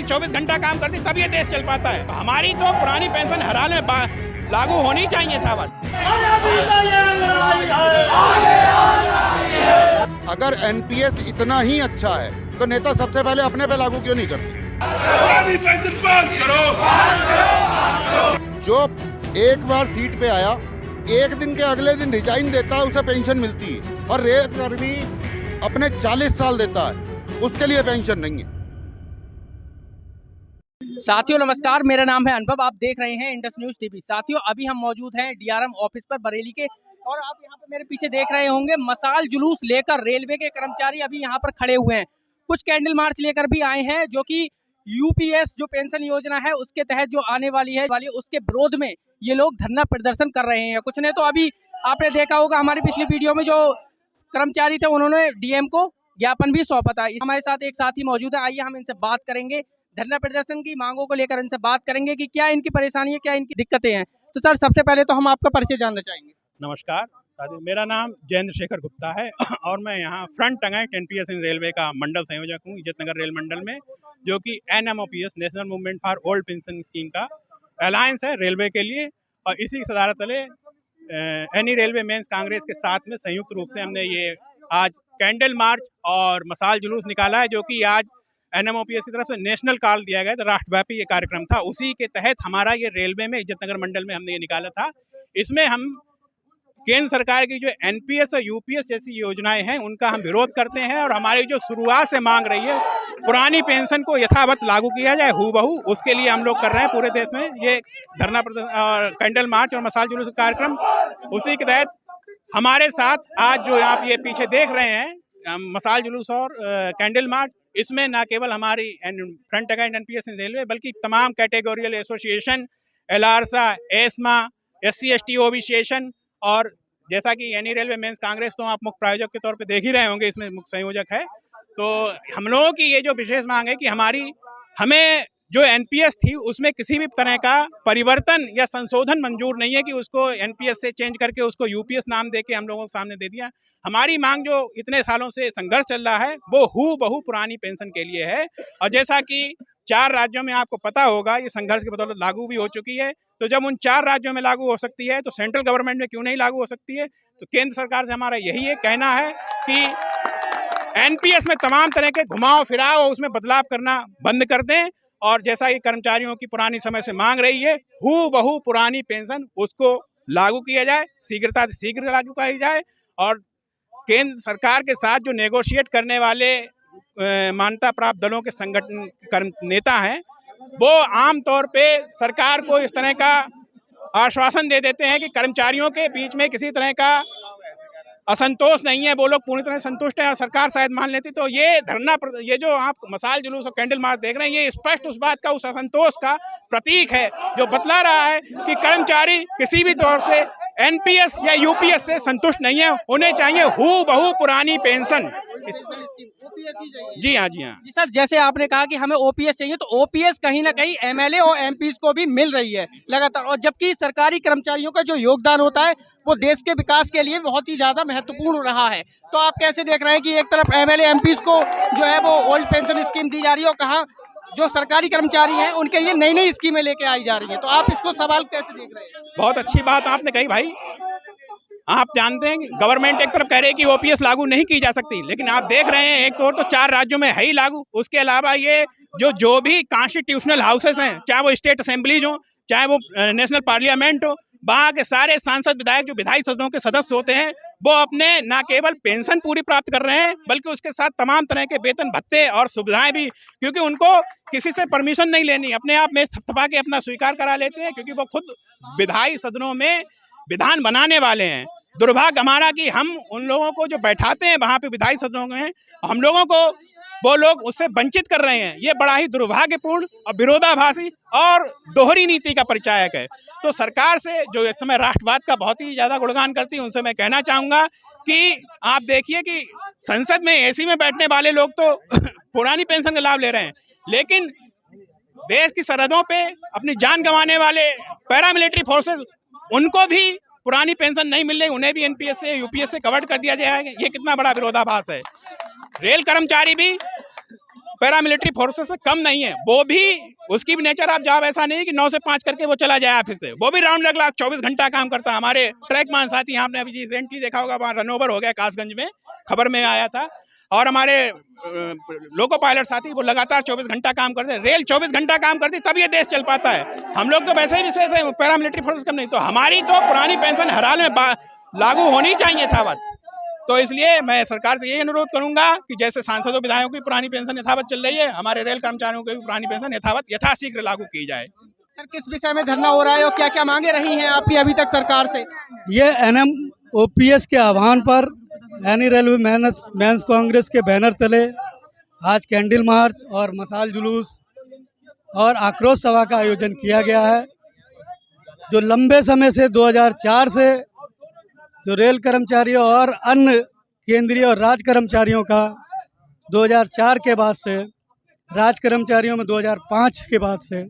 Rail 24 घंटा काम करती तब ये देश चल पाता है। हमारी तो पुरानी पेंशन हर हाल में लागू होनी चाहिए था। अगर एनपीएस इतना ही अच्छा है तो नेता सबसे पहले अपने पे लागू क्यों नहीं करते? जो एक बार सीट पे आया, एक दिन के अगले दिन रिजाइन देता है, उसे पेंशन मिलती है। और रेल कर्मी अपने 40 साल देता है, उसके लिए पेंशन नहीं है। साथियों नमस्कार, मेरा नाम है अनुभव। आप देख रहे हैं इंडस न्यूज टीवी। साथियों अभी हम मौजूद हैं डीआरएम ऑफिस पर बरेली के, और आप यहाँ पे मेरे पीछे देख रहे होंगे मशाल जुलूस लेकर रेलवे के कर्मचारी अभी यहाँ पर खड़े हुए हैं। कुछ कैंडल मार्च लेकर भी आए हैं, जो कि यूपीएस जो पेंशन योजना है उसके तहत जो आने वाली है उसके विरोध में ये लोग धरना प्रदर्शन कर रहे हैं। कुछ ने तो अभी आपने देखा होगा हमारी पिछली वीडियो में जो कर्मचारी थे उन्होंने डीएम को ज्ञापन भी सौंपा था। हमारे साथ एक साथी मौजूद है, आइए हम इनसे बात करेंगे। धरना प्रदर्शन की मांगों को लेकर इनसे बात करेंगे कि क्या इनकी परेशानी है, क्या इनकी दिक्कतें हैं। तो सर सबसे पहले तो हम आपका परिचय जानना चाहेंगे। नमस्कार, मेरा नाम जयेंद्र शेखर गुप्ता है और मैं यहाँ फ्रंट टंगाइट एनपीएस इन रेलवे का मंडल संयोजक हूँ इज्जतनगर रेल मंडल में, जो कि NMOPS national movement for old pension scheme का अलायंस है रेलवे के लिए। और इसी सदारत तले एनी रेलवे मेंस कांग्रेस के साथ में संयुक्त रूप से हमने ये आज कैंडल मार्च और मशाल जुलूस निकाला है, जो कि आज एनएमओपीएस की तरफ से नेशनल कॉल दिया गया था। राष्ट्रव्यापी ये कार्यक्रम था, उसी के तहत हमारा ये रेलवे में इज्जतनगर मंडल में हमने ये निकाला था। इसमें हम केंद्र सरकार की जो एनपीएस और यूपीएस जैसी योजनाएं हैं उनका हम विरोध करते हैं, और हमारी जो शुरुआत से मांग रही है पुरानी पेंशन को यथावत लागू किया जाए हूबहू, उसके लिए हम लोग कर रहे हैं पूरे देश में ये धरना और कैंडल मार्च और मशाल जुलूस कार्यक्रम। उसी के तहत हमारे साथ आज जो आप ये पीछे देख रहे हैं मशाल जुलूस और कैंडल मार्च, इसमें न केवल हमारी फ्रंट टंगाइट एनपीएस रेलवे बल्कि तमाम कैटेगोरियल एसोसिएशन, एलारसा, एस्मा, एससी एसटी ओबीसी सेशन, और जैसा कि एनी रेलवे मेंस कांग्रेस तो आप मुख्य प्रायोजक के तौर पे देख ही रहे होंगे, इसमें मुख्य संयोजक है। तो हम लोगों की ये जो विशेष मांग है कि हमें जो एनपीएस थी उसमें किसी भी तरह का परिवर्तन या संशोधन मंजूर नहीं है कि उसको एनपीएस से चेंज करके उसको यूपीएस नाम देके हम लोगों के सामने दे दिया। हमारी मांग जो इतने सालों से संघर्ष चल रहा है वो हूबहू पुरानी पेंशन के लिए है, और जैसा कि 4 राज्यों में आपको पता होगा ये संघर्ष की बदौलत लागू भी हो चुकी है। तो जब उन 4 राज्यों में लागू हो सकती है तो सेंट्रल गवर्नमेंट में क्यों नहीं लागू हो सकती है? तो केंद्र सरकार से हमारा यही है कहना है कि एनपीएस में तमाम तरह के घुमाव फिराव और उसमें बदलाव करना बंद कर दें, और जैसा कि कर्मचारियों की पुरानी समय से मांग रही है हूबहू पुरानी पेंशन उसको लागू किया जाए, शीघ्रता से शीघ्र लागू किया जाए। और केंद्र सरकार के साथ जो नेगोशिएट करने वाले मान्यता प्राप्त दलों के संगठन नेता हैं वो आमतौर पे सरकार को इस तरह का आश्वासन दे देते हैं कि कर्मचारियों के बीच में किसी तरह का असंतोष नहीं है, वो लोग पूरी तरह संतुष्ट हैं और सरकार शायद मान लेती। तो ये धरना, ये जो आप मशाल जुलूस और कैंडल मार्च देख रहे हैं, ये स्पष्ट उस बात का, उस असंतोष का प्रतीक है जो बतला रहा है कि कर्मचारी किसी भी तौर से एनपीएस या यूपीएस से संतुष्ट नहीं है, उन्हें चाहिए हूबहू पुरानी पेंशन। जी हाँ, जी हाँ जी सर, जैसे आपने कहा कि हमें ओपीएस चाहिए, तो ओपीएस कहीं ना कहीं एमएलए और एमपीज को भी मिल रही है लगातार, और जबकि सरकारी कर्मचारियों का जो योगदान होता है वो देश के विकास के लिए बहुत ही ज्यादा महत्वपूर्ण रहा है। तो आप कैसे देख रहे हैं कि एक तरफ एमएलए एमपीज को जो है वो ओल्ड पेंशन स्कीम दी जा रही है, और कहाँ जो सरकारी कर्मचारी हैं उनके लिए नई नई स्कीमें लेके आई जा रही है, तो आप इसको सवाल कैसे देख रहे हैं? बहुत अच्छी बात आपने कही भाई। आप जानते हैं कि गवर्नमेंट एक तरफ कह रही है कि ओपीएस लागू नहीं की जा सकती, लेकिन आप देख रहे हैं एक तौर तो 4 राज्यों में है ही लागू। उसके अलावा ये जो भी कॉन्स्टिट्यूशनल हाउसेस हैं, चाहे वो स्टेट असेंबलीज हो, चाहे वो नेशनल पार्लियामेंट हो, वहाँ के सारे सांसद विधायक जो विधायी सदनों के सदस्य होते हैं वो अपने न केवल पेंशन पूरी प्राप्त कर रहे हैं बल्कि उसके साथ तमाम तरह के वेतन भत्ते और सुविधाएं भी, क्योंकि उनको किसी से परमिशन नहीं लेनी, अपने आप में थपथपा के अपना स्वीकार करा लेते हैं, क्योंकि वो खुद विधायी सदनों में विधान बनाने वाले हैं। दुर्भाग्य हमारा कि हम उन लोगों को जो बैठाते हैं वहाँ पे विधायी सदनों में, हम लोगों को वो लोग उससे वंचित कर रहे हैं। ये बड़ा ही दुर्भाग्यपूर्ण और विरोधाभासी और दोहरी नीति का परिचायक है। तो सरकार से जो इस समय राष्ट्रवाद का बहुत ही ज़्यादा गुणगान करती है, उनसे मैं कहना चाहूँगा कि आप देखिए कि संसद में एसी में बैठने वाले लोग तो पुरानी पेंशन का लाभ ले रहे हैं, लेकिन देश की सरहदों पे अपनी जान गंवाने वाले पैरामिलिट्री फोर्सेस, उनको भी पुरानी पेंशन नहीं मिल रही, उन्हें भी एनपीएस से यूपीएस से कवर कर दिया जाएगा। ये कितना बड़ा विरोधाभास है। रेल कर्मचारी भी पैरामिलिट्री फोर्सेस से कम नहीं है। वो भी उसकी भी नेचर आप जॉब ऐसा नहीं है कि 9 से 5 करके वो चला जाए ऑफिस से, वो भी राउंड लग 24 घंटा काम करता है। हमारे ट्रैक मान साथी यहाँ आपने अभी रिसेंटली देखा होगा, वहाँ रन ओवर हो गया कासगंज में, खबर में आया था। और हमारे लोको पायलट साथी वो लगातार 24 घंटा काम करते हैं। रेल 24 घंटा काम करती तब ये देश चल पाता है। हम लोग तो वैसे ही विशेष है, पैरामिलिट्री फोर्सेस कम नहीं। तो हमारी तो पुरानी पेंशन हर हाल में लागू होनी चाहिए यथावत। तो इसलिए मैं सरकार से यही अनुरोध करूंगा कि जैसे सांसदों विधायकों की पुरानी पेंशन यथावत चल रही है, हमारे रेल कर्मचारियों की भी पुरानी पेंशन यथावत यथाशीघ्र लागू की जाए। सर, किस विषय में धरना हो रहा है और क्या क्या मांगे रही हैं आपकी अभी तक सरकार से? ये NMOPS के आह्वान पर यानी रेलवे मेंस कांग्रेस के बैनर तले आज कैंडल मार्च और मशाल जुलूस और आक्रोश सभा का आयोजन किया गया है। जो लंबे समय से 2004 से जो रेल कर्मचारियों और अन्य केंद्रीय और राज्य कर्मचारियों का 2004 के बाद से, राज्य कर्मचारियों में 2005 के बाद से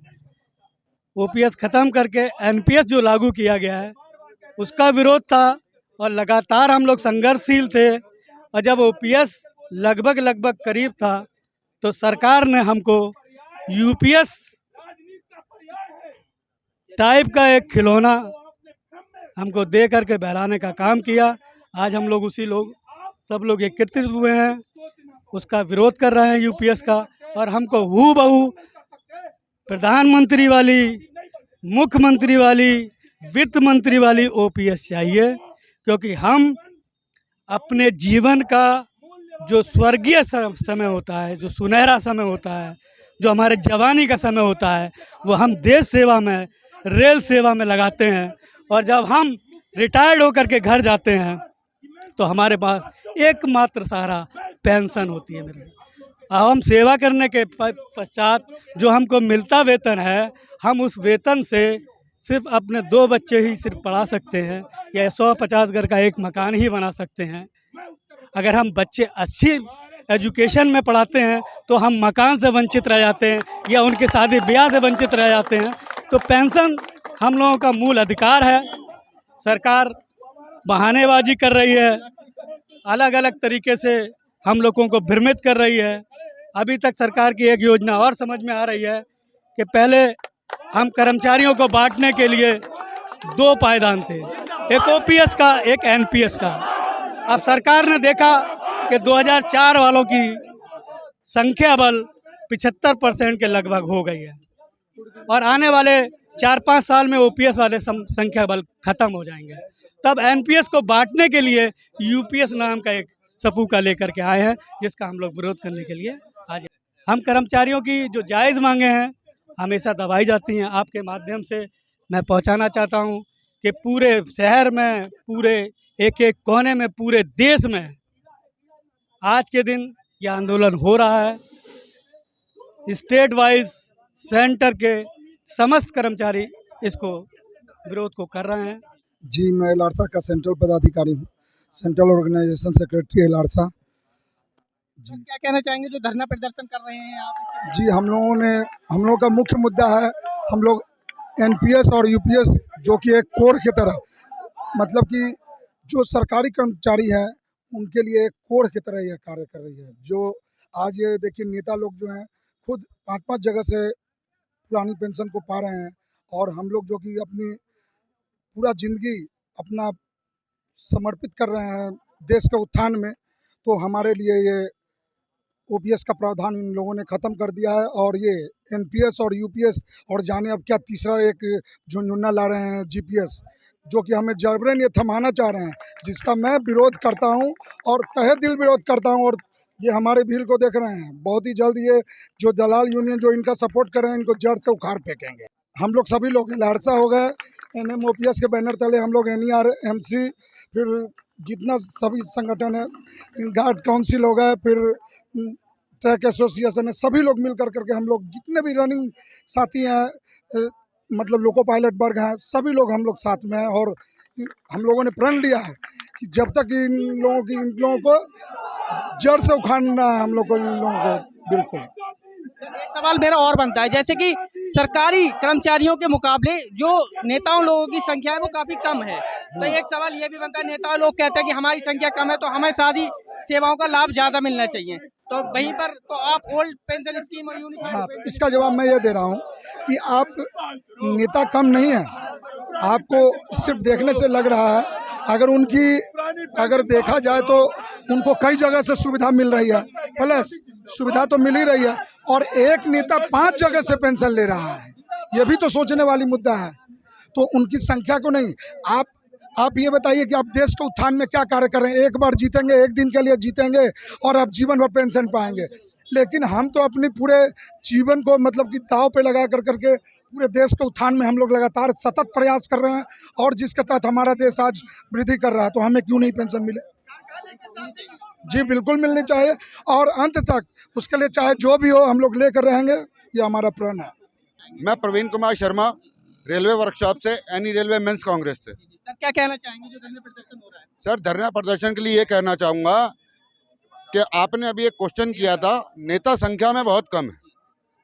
OPS ख़त्म करके NPS जो लागू किया गया है उसका विरोध था और लगातार हम लोग संघर्षशील थे। और जब OPS लगभग करीब था तो सरकार ने हमको UPS टाइप का एक खिलौना हमको दे करके बहलाने का काम किया। आज हम लोग सब लोग एकत्रित हुए हैं, उसका विरोध कर रहे हैं UPS का। और हमको हूबहू प्रधानमंत्री वाली, मुख्यमंत्री वाली, वित्त मंत्री वाली OPS चाहिए, क्योंकि हम अपने जीवन का जो स्वर्गीय समय होता है, जो सुनहरा समय होता है, जो हमारे जवानी का समय होता है, वो हम देश सेवा में, रेल सेवा में लगाते हैं। और जब हम रिटायर्ड होकर के घर जाते हैं तो हमारे पास एकमात्र सहारा पेंशन होती है मेरे। हम सेवा करने के पश्चात जो हमको मिलता वेतन है, हम उस वेतन से सिर्फ अपने 2 बच्चे ही सिर्फ पढ़ा सकते हैं या 150 घर का एक मकान ही बना सकते हैं। अगर हम बच्चे अच्छी एजुकेशन में पढ़ाते हैं तो हम मकान से वंचित रह जाते हैं या उनके शादी ब्याह से वंचित रह जाते हैं। तो पेंशन हम लोगों का मूल अधिकार है। सरकार बहानेबाजी कर रही है, अलग अलग तरीके से हम लोगों को भ्रमित कर रही है। अभी तक सरकार की एक योजना और समझ में आ रही है कि पहले हम कर्मचारियों को बांटने के लिए 2 पायदान थे, एक OPS का, एक NPS का। अब सरकार ने देखा कि 2004 वालों की संख्या बल 75% के लगभग हो गई है और आने वाले 4-5 साल में OPS वाले संख्या बल खत्म हो जाएंगे। तब NPS को बांटने के लिए UPS नाम का एक सपूका लेकर के आए हैं, जिसका हम लोग विरोध करने के लिए आज। हम कर्मचारियों की जो जायज़ मांगे हैं हमेशा दबाई जाती हैं। आपके माध्यम से मैं पहुंचाना चाहता हूं कि पूरे शहर में, पूरे एक कोने में, पूरे देश में आज के दिन ये आंदोलन हो रहा है। स्टेट वाइज सेंटर के समस्त कर्मचारी इसको विरोध को कर रहे हैं। जी, मैं लाड़सा का सेंट्रल पदाधिकारी हूँ, सेंट्रल ऑर्गेनाइजेशन सेक्रेटरी है लाड़सा। जी, क्या कहना चाहेंगे जो धरना प्रदर्शन कर रहे हैं आप? जी, हम लोगों का मुख्य मुद्दा है, हम लोग NPS और UPS जो कि एक कोर की तरह, मतलब कि जो सरकारी कर्मचारी है उनके लिए एक कोर की तरह यह कार्य कर रही है। जो आज ये देखिए नेता लोग जो हैं खुद 5-5 जगह से पुरानी पेंशन को पा रहे हैं और हम लोग जो कि अपनी पूरा जिंदगी अपना समर्पित कर रहे हैं देश के उत्थान में, तो हमारे लिए ये OPS का प्रावधान इन लोगों ने ख़त्म कर दिया है। और ये NPS और UPS और जाने अब क्या तीसरा एक झुनझुना ला रहे हैं GPS, जो कि हमें जबरन ये थमाना चाह रहे हैं, जिसका मैं विरोध करता हूं और तहे दिल विरोध करता हूं। और ये हमारे भीड़ को देख रहे हैं, बहुत ही जल्द ये जो दलाल यूनियन जो इनका सपोर्ट कर रहे हैं इनको जड़ से उखाड़ फेंकेंगे। हम लोग सभी लोग लाड़सा हो गए, NMOPS के बैनर तले हम लोग NERMC, फिर जितना सभी संगठन है, गार्ड काउंसिल हो गए, फिर ट्रैक एसोसिएशन है, सभी लोग मिल करके हम लोग जितने भी रनिंग साथी हैं, मतलब लोको पायलट वर्ग हैं, सभी लोग हम लोग साथ में हैं। और हम लोगों ने प्रण लिया है कि जब तक इन लोगों को जड़ से उखाड़ना है, हम लोग को इन लोगों को बिल्कुल। एक सवाल मेरा और बनता है, जैसे कि सरकारी कर्मचारियों के मुकाबले जो नेताओं लोगों की संख्या है वो काफी कम है, तो एक सवाल ये भी बनता है, नेता लोग कहते हैं कि हमारी संख्या कम है तो हमें सारी सेवाओं का लाभ ज्यादा मिलना चाहिए, तो वहीं पर तो आप ओल्ड पेंशन स्कीम और यूनिफाइड हाँ, तो इसका जवाब मैं ये दे रहा हूँ कि आप नेता कम नहीं है, आपको सिर्फ देखने से लग रहा है। अगर देखा जाए तो उनको कई जगह से सुविधा मिल रही है, प्लस सुविधा तो मिल ही रही है, और एक नेता 5 जगह से पेंशन ले रहा है, ये भी तो सोचने वाली मुद्दा है। तो उनकी संख्या को नहीं, आप ये बताइए कि आप देश के उत्थान में क्या कार्य कर रहे हैं। एक बार जीतेंगे, एक दिन के लिए जीतेंगे और आप जीवन भर पेंशन पाएंगे, लेकिन हम तो अपने पूरे जीवन को मतलब कि दांव पे लगा करके पूरे देश के उत्थान में हम लोग लगातार सतत प्रयास कर रहे हैं, और जिसके तहत हमारा देश आज वृद्धि कर रहा है, तो हमें क्यों नहीं पेंशन मिले। जी बिल्कुल मिलनी चाहिए, और अंत तक उसके लिए चाहे जो भी हो हम लोग लेकर रहेंगे, ये हमारा प्रण है। मैं प्रवीण कुमार शर्मा, रेलवे वर्कशॉप से, एनी रेलवे मेंस कांग्रेस से। सर क्या कहना चाहेंगे जो धरना प्रदर्शन हो रहा है? सर, धरना प्रदर्शन के लिए ये कहना चाहूँगा कि आपने अभी एक क्वेश्चन किया था, नेता संख्या में बहुत कम है।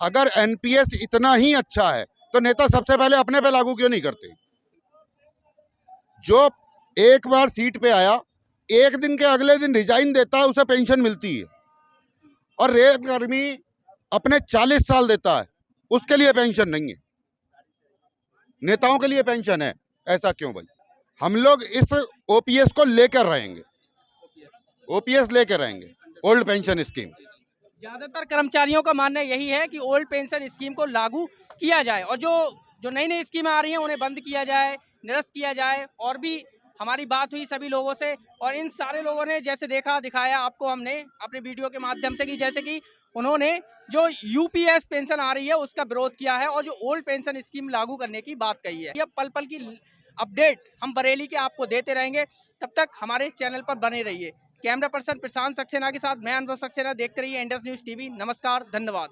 अगर एनपीएस इतना ही अच्छा है तो नेता सबसे पहले अपने पे लागू क्यों नहीं करते। जो एक बार सीट पे आया, एक दिन के अगले दिन रिजाइन देता है, उसे पेंशन मिलती है, और रेल कर्मी अपने 40 साल देता है, उसके लिए पेंशन नहीं है। नेताओं के लिए पेंशन है, ऐसा क्यों भाई। हम लोग इस ओपीएस को लेकर रहेंगे, ओपीएस लेकर रहेंगे, ओल्ड पेंशन स्कीम। ज्यादातर कर्मचारियों का मानना यही है कि ओल्ड पेंशन स्कीम को लागू किया जाए, और जो नई नई स्कीमें आ रही हैं उन्हें बंद किया जाए, निरस्त किया जाए। और भी हमारी बात हुई सभी लोगों से, और इन सारे लोगों ने जैसे दिखाया आपको हमने अपने वीडियो के माध्यम से, कि जैसे कि उन्होंने जो यूपीएस पेंशन आ रही है उसका विरोध किया है, और जो ओल्ड पेंशन स्कीम लागू करने की बात कही है। यह पल पल की अपडेट हम बरेली के आपको देते रहेंगे, तब तक हमारे चैनल पर बने रहिए। कैमरा पर्सन प्रशांत सक्सेना के साथ मैं अनुभव सक्सेना, देखते रहिए इंडस न्यूज़ टीवी। नमस्कार, धन्यवाद।